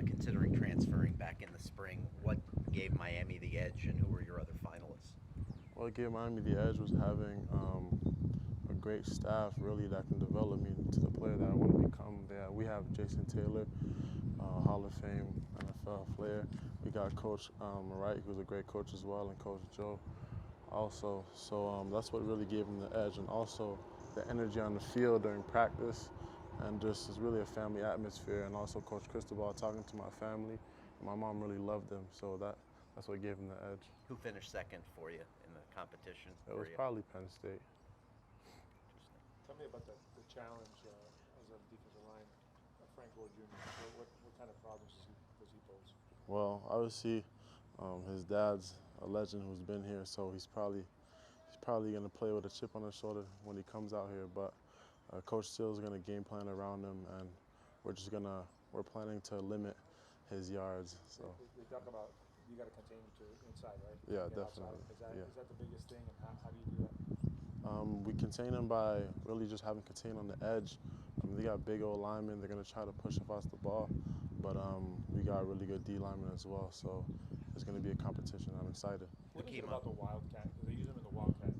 considering transferring back in the spring. What gave Miami the edge, and who were your other finalists? What gave Miami the edge was having a great staff really that can develop me to the player that I want to become. We have Jason Taylor, Hall of Fame NFL player. We got Coach Wright, who's a great coach as well, and Coach Joe also. So that's what really gave him the edge, and also the energy on the field during practice, and just it's really a family atmosphere. And also Coach Cristobal talking to my family. My mom really loved him, so that's what gave him the edge. Who finished second for you in the competition? It was probably Penn State. Tell me about the challenge as a defensive line, Frank Gore Jr. What kind of problems does he pose? Well, obviously, his dad's a legend who's been here, so he's probably going to play with a chip on his shoulder when he comes out here. But Coach Steele's going to game plan around him, and we're planning to limit his yards. So they talk about you got to contain him to inside, right? Yeah, definitely. Is that the biggest thing, and how do you do that? We contain them by really just having contain on the edge. They got big old linemen. They're going to try to push us the ball, but we got really good D linemen as well. So it's going to be a competition. I'm excited. What is it about the Wildcat? Because they use them in the Wildcat.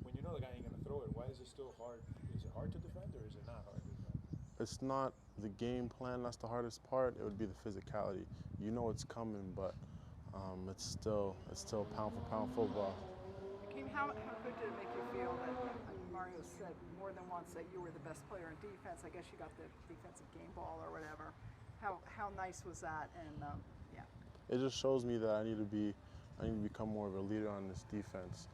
When you know the guy ain't going to throw it, why is it still hard? Is it hard to defend, or is it not hard to defend? It's not the game plan that's the hardest part. It would be the physicality. You know it's coming, but it's still pound for pound football. Akheem, how good did it make you feel that Mario said more than once that you were the best player in defense? I guess you got the defensive game ball or whatever. How nice was that? And yeah. It just shows me that I need to become more of a leader on this defense.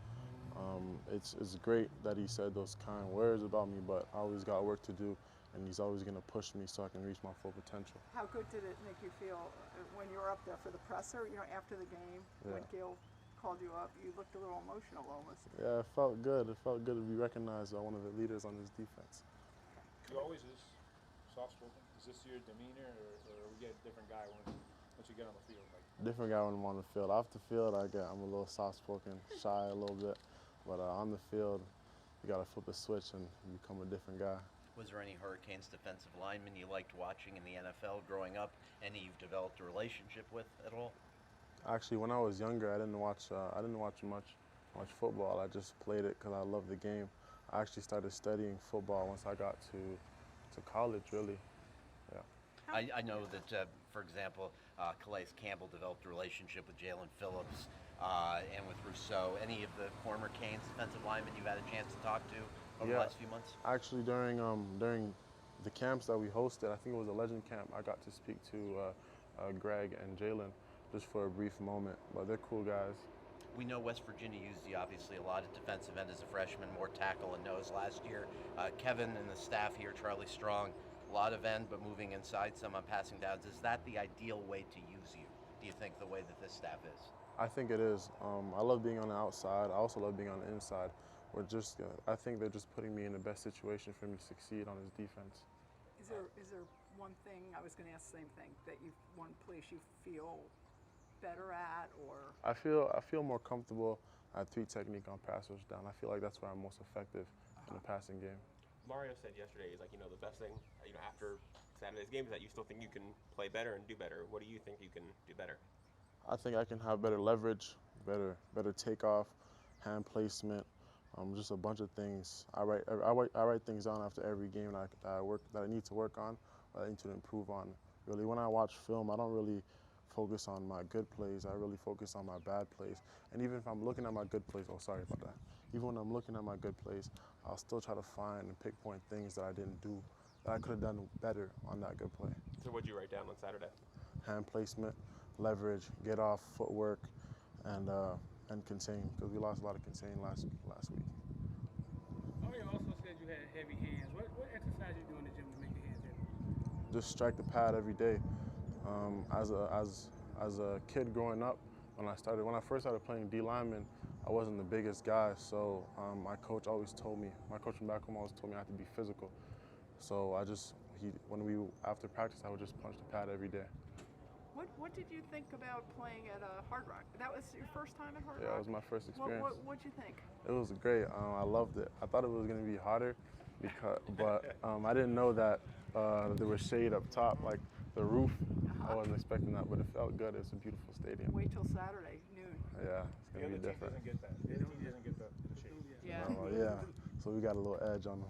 It's great that he said those kind words about me, but I always got work to do, and he's always going to push me so I can reach my full potential. How good did it make you feel when you were up there for the presser? You know, after the game, when Gil called you up, you looked a little emotional almost. Yeah, it felt good. It felt good to be recognized as one of the leaders on this defense. You always is soft-spoken. Is this your demeanor, or we get a different guy once you get on the field? Like Different guy when I'm on the field. Off the field, I'm a little soft-spoken, shy a little bit, but on the field, you got to flip a switch and become a different guy. Was there any Hurricanes defensive linemen you liked watching in the NFL growing up? Any you've developed a relationship with at all? Actually, when I was younger, I didn't watch much football. I just played it because I loved the game. I actually started studying football once I got to college, really. Yeah. I know that, for example, Calais Campbell developed a relationship with Jalen Phillips and with Rousseau. Any of the former Canes defensive linemen you've had a chance to talk to over the last few months? Actually, during the camps that we hosted, I think it was a Legend camp, I got to speak to Greg and Jalen just for a brief moment, but they're cool guys. We know West Virginia used you obviously a lot at defensive end as a freshman, more tackle and nose last year. Kevin and the staff here, Charlie Strong, a lot of end, but moving inside some on passing downs. Is that the ideal way to use you, do you think, the way that this staff is? I think it is. I love being on the outside. I also love being on the inside. I think they're just putting me in the best situation for me to succeed on this defense. Is there one thing, I was going to ask the same thing, one place you feel better at, or? I feel more comfortable at 3 technique on pass rush down. I feel like that's where I'm most effective in the passing game. Mario said yesterday, is the best thing, after Saturday's game is that you still think you can play better and do better. What do you think you can do better? I think I can have better leverage, better takeoff, hand placement, just a bunch of things. I write things down after every game that I need to work on, that I need to improve on. Really, when I watch film, I don't really focus on my good plays. I really focus on my bad plays. And even if I'm looking at my good plays, even when I'm looking at my good plays, I'll still try to find and pinpoint things that I didn't do, that I could have done better on that good play. So what'd you write down on Saturday? Hand placement, leverage, get off, footwork, and contain, because we lost a lot of contain last week. Oh, you also said you had heavy hands. What exercise you do in the gym to make your hands heavy? Just strike the pad every day. As a kid growing up, when I first started playing D lineman, I wasn't the biggest guy, so my coach from back home always told me I had to be physical. So after practice, I would just punch the pad every day. What did you think about playing at Hard Rock? That was your first time at Hard Rock? Yeah, it was my first experience. What'd you think? It was great. I loved it. I thought it was going to be harder, but I didn't know that There was shade up top, like the roof. I wasn't expecting that, but it felt good. It's a beautiful stadium. Wait till Saturday noon. Yeah, it's The gonna other be team different. doesn't get that. The other team doesn't get the shade. Yeah. Yeah, so we got a little edge on them.